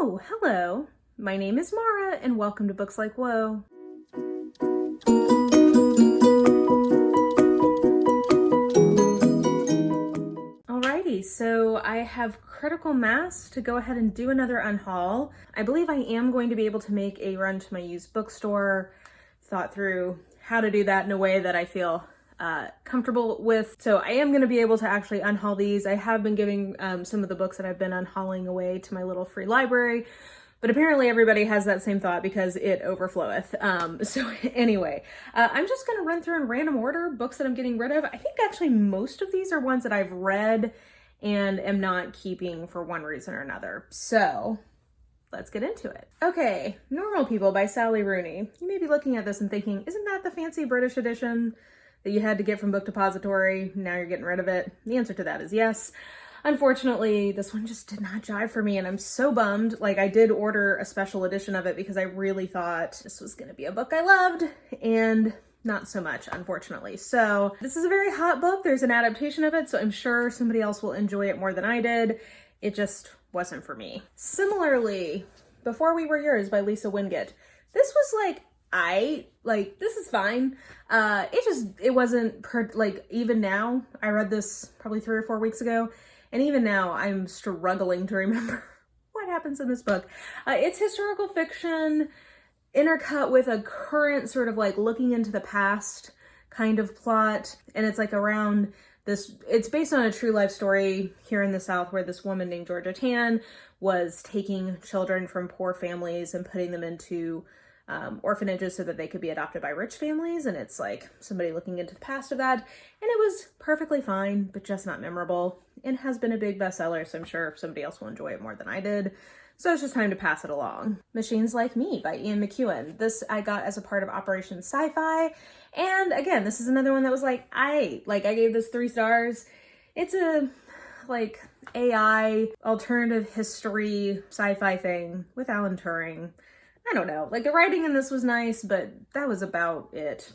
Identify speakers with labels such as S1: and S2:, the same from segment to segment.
S1: Oh, hello. My name is Mara, and welcome to Books Like Whoa. Alrighty, so I have critical mass to go ahead and do another unhaul. I believe I am going to be able to make a run to my used bookstore. Thought through how to do that in a way that I feel comfortable with. So I am going to be able to actually unhaul these. I have been giving some of the books that I've been unhauling away to my little free library, but apparently everybody has that same thought because it overfloweth. So anyway, I'm just going to run through in random order books that I'm getting rid of. I think actually most of these are ones that I've read and am not keeping for one reason or another. So let's get into it. Okay, Normal People by Sally Rooney. You may be looking at this and thinking, isn't that the fancy British edition that you had to get from Book Depository? Now you're getting rid of it. The answer to that is yes. Unfortunately, this one just did not jive for me, and I'm so bummed. Like, I did order a special edition of it because I really thought this was going to be a book I loved, and not so much, unfortunately. So this is a very hot book. There's an adaptation of it, so I'm sure somebody else will enjoy it more than I did. It just wasn't for me. Similarly, Before We Were Yours by Lisa Wingate. This was this is fine. It wasn't even now, I read this probably 3 or 4 weeks ago, and even now I'm struggling to remember what happens in this book. It's historical fiction intercut with a current sort of looking into the past kind of plot, and it's around this, it's based on a true life story here in the South where this woman named Georgia Tan was taking children from poor families and putting them into orphanages so that they could be adopted by rich families, and it's somebody looking into the past of that, and it was perfectly fine, but just not memorable, and has been a big bestseller, so I'm sure somebody else will enjoy it more than I did, so it's just time to pass it along. Machines Like Me by Ian McEwan. This I got as a part of Operation Sci-fi, and again, this is another one that was I gave this 3 stars. It's a AI alternative history sci-fi thing with Alan Turing. I don't know, the writing in this was nice, but that was about it.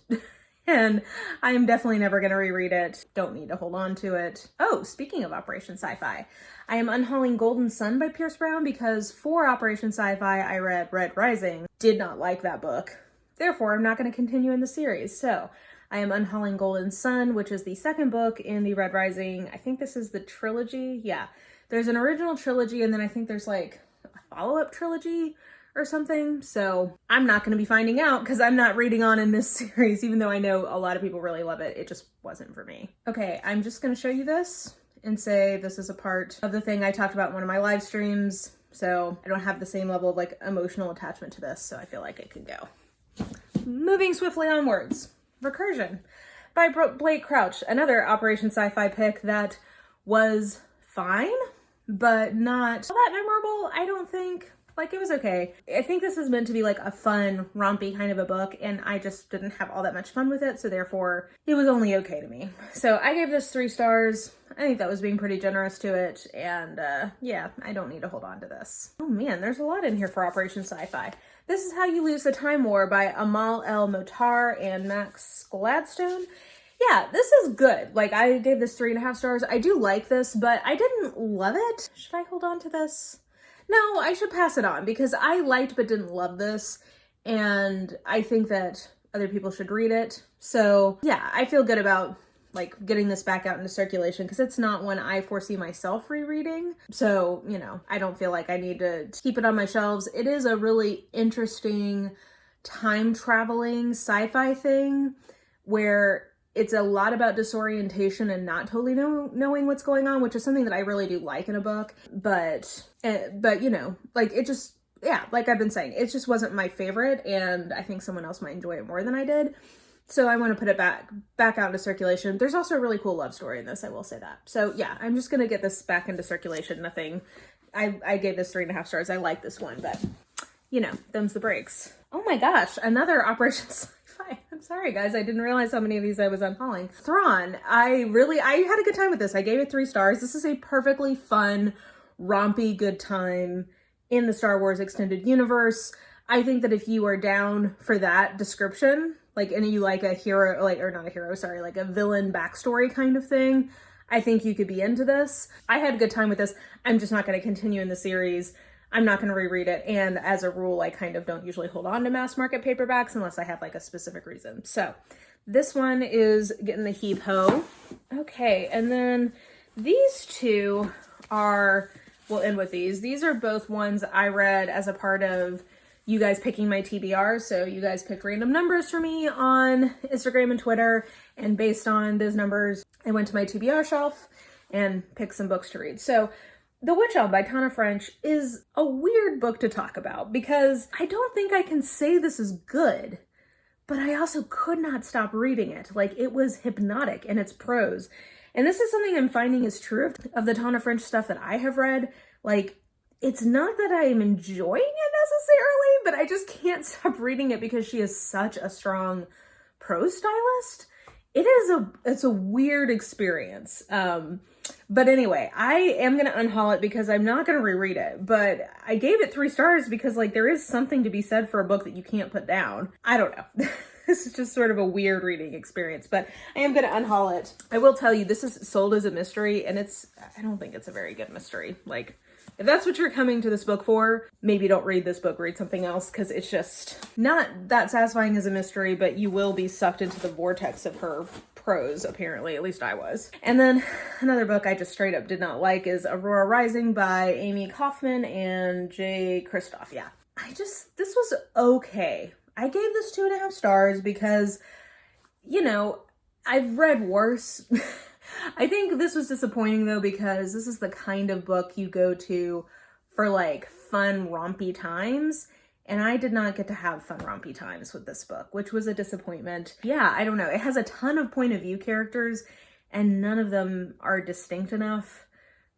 S1: And I am definitely never going to reread it. Don't need to hold on to it. Oh, speaking of Operation Sci-fi, I am unhauling Golden Sun by Pierce Brown because for Operation Sci-fi, I read Red Rising. Did not like that book. Therefore, I'm not going to continue in the series. So I am unhauling Golden Sun, which is the second book in the Red Rising. I think this is the trilogy. Yeah, there's an original trilogy, and then I think there's a follow-up trilogy or something. So I'm not going to be finding out because I'm not reading on in this series, even though I know a lot of people really love it. It just wasn't for me. Okay, I'm just going to show you this and say this is a part of the thing I talked about in one of my live streams. So I don't have the same level of emotional attachment to this, so I feel like it could go. Moving swiftly onwards. Recursion by Blake Crouch, another Operation Sci-fi pick that was fine, but not all that memorable, I don't think. It was okay. I think this is meant to be a fun, rompy kind of a book, and I just didn't have all that much fun with it, so therefore it was only okay to me. So I gave this 3 stars. I think that was being pretty generous to it, and yeah, I don't need to hold on to this. Oh man, there's a lot in here for Operation Sci-fi. This is How You Lose the Time War by Amal El Motar and Max Gladstone. Yeah, this is good. I gave this 3.5 stars. I do like this, but I didn't love it. Should I hold on to this? No, I should pass it on because I liked but didn't love this, and I think that other people should read it. So yeah, I feel good about getting this back out into circulation because it's not one I foresee myself rereading. So, I don't feel like I need to keep it on my shelves. It is a really interesting time traveling sci-fi thing where it's a lot about disorientation and not totally knowing what's going on, which is something that I really do like in a book. But it just, yeah, like I've been saying, it just wasn't my favorite, and I think someone else might enjoy it more than I did. So I want to put it back out into circulation. There's also a really cool love story in this, I will say that. So yeah, I'm just going to get this back into circulation. Nothing, I gave this 3.5 stars. I like this one, but them's the breaks. Oh my gosh, another Operation Sci-fi. I'm sorry guys, I didn't realize how many of these I was unhauling. Thrawn, I had a good time with this. I gave it 3 stars. This is a perfectly fun, rompy good time in the Star Wars extended universe. I think that if you are down for that description, and you like a hero, or not a hero, sorry, a villain backstory kind of thing, I think you could be into this. I had a good time with this. I'm just not going to continue in the series. I'm not going to reread it. And as a rule, I kind of don't usually hold on to mass market paperbacks unless I have like a specific reason. So this one is getting the heap ho. Okay, and then these two are, we'll end with these. These are both ones I read as a part of you guys picking my TBR. So you guys pick random numbers for me on Instagram and Twitter. And based on those numbers, I went to my TBR shelf and picked some books to read. So The Witch Elm by Tana French is a weird book to talk about because I don't think I can say this is good, but I also could not stop reading it. Like, it was hypnotic in its prose. And this is something I'm finding is true of the Tana French stuff that I have read. Like, it's not that I am enjoying it necessarily, but I just can't stop reading it because she is such a strong prose stylist. It's a weird experience. But anyway, I am going to unhaul it because I'm not going to reread it, but I gave it 3 stars because like there is something to be said for a book that you can't put down. I don't know. This is just sort of a weird reading experience, but I am going to unhaul it. I will tell you, this is sold as a mystery, and I don't think it's a very good mystery. Like, if that's what you're coming to this book for, maybe don't read this book, read something else, because it's just not that satisfying as a mystery, but you will be sucked into the vortex of her prose, apparently. At least I was. And then another book I just straight up did not like is Aurora Rising by Amy Kaufman and Jay Kristoff. Yeah. This was okay. I gave this 2.5 stars because, you know, I've read worse. I think this was disappointing though, because this is the kind of book you go to for like fun, rompy times. And I did not get to have fun, rompy times with this book, which was a disappointment. Yeah, I don't know. It has a ton of point of view characters and none of them are distinct enough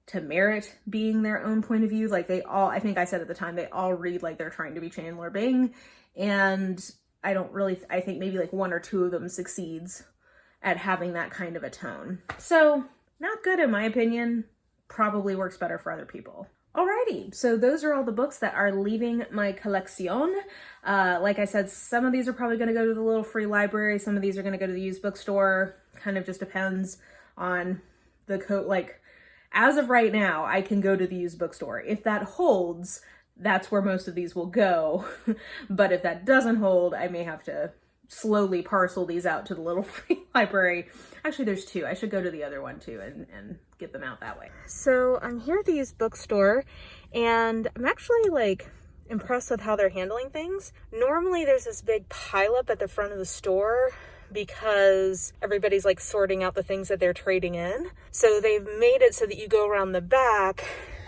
S1: to merit being their own point of view. Like they all, I think I said at the time, they all read like they're trying to be Chandler Bing. And I think maybe like 1 or 2 of them succeeds at having that kind of a tone. So not good in my opinion, probably works better for other people. Alrighty, so those are all the books that are leaving my collection. Like I said, some of these are probably going to go to the little free library. Some of these are going to go to the used bookstore. Kind of just depends on the code. Like as of right now, I can go to the used bookstore. If that holds, that's where most of these will go. But if that doesn't hold, I may have to slowly parcel these out to the little free library. Actually, there's 2. I should go to the other one too and get them out that way. So I'm here at the used bookstore and I'm actually like impressed with how they're handling things. Normally there's this big pileup at the front of the store because everybody's like sorting out the things that they're trading in. So they've made it so that you go around the back.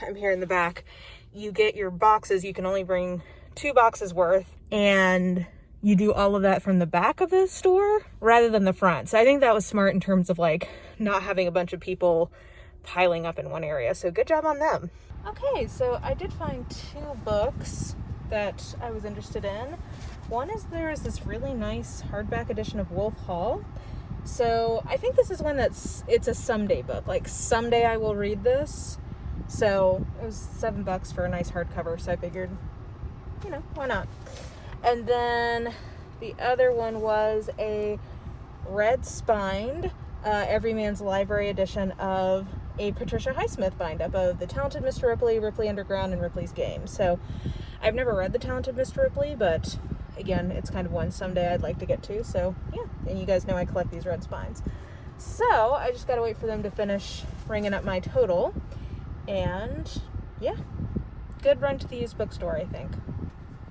S1: I'm here in the back. You get your boxes. You can only bring 2 boxes worth, and you do all of that from the back of the store rather than the front. So I think that was smart in terms of like not having a bunch of people piling up in one area. So good job on them. Okay, so I did find 2 books that I was interested in. One is there is this really nice hardback edition of Wolf Hall. So I think this is one it's a someday book. Like someday I will read this. So it was $7 for a nice hardcover. So I figured, you know, why not? And then the other one was a red spined Everyman's Library edition of a Patricia Highsmith bind-up of The Talented Mr. Ripley, Ripley Underground, and Ripley's Game. So I've never read The Talented Mr. Ripley, but again, it's kind of one someday I'd like to get to. So yeah, and you guys know I collect these red spines. So I just gotta wait for them to finish ringing up my total. And yeah, good run to the used bookstore, I think.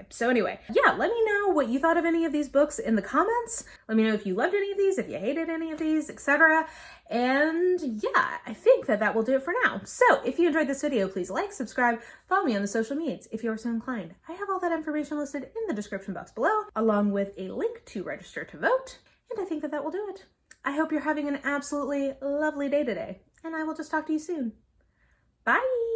S1: So anyway, yeah, let me know what you thought of any of these books in the comments. Let me know if you loved any of these, if you hated any of these, etc. And yeah, I think that will do it for now. So if you enjoyed this video, please like, subscribe, follow me on the social medias if you're so inclined. I have all that information listed in the description box below, along with a link to register to vote. And I think that will do it. I hope you're having an absolutely lovely day today, and I will just talk to you soon. Bye!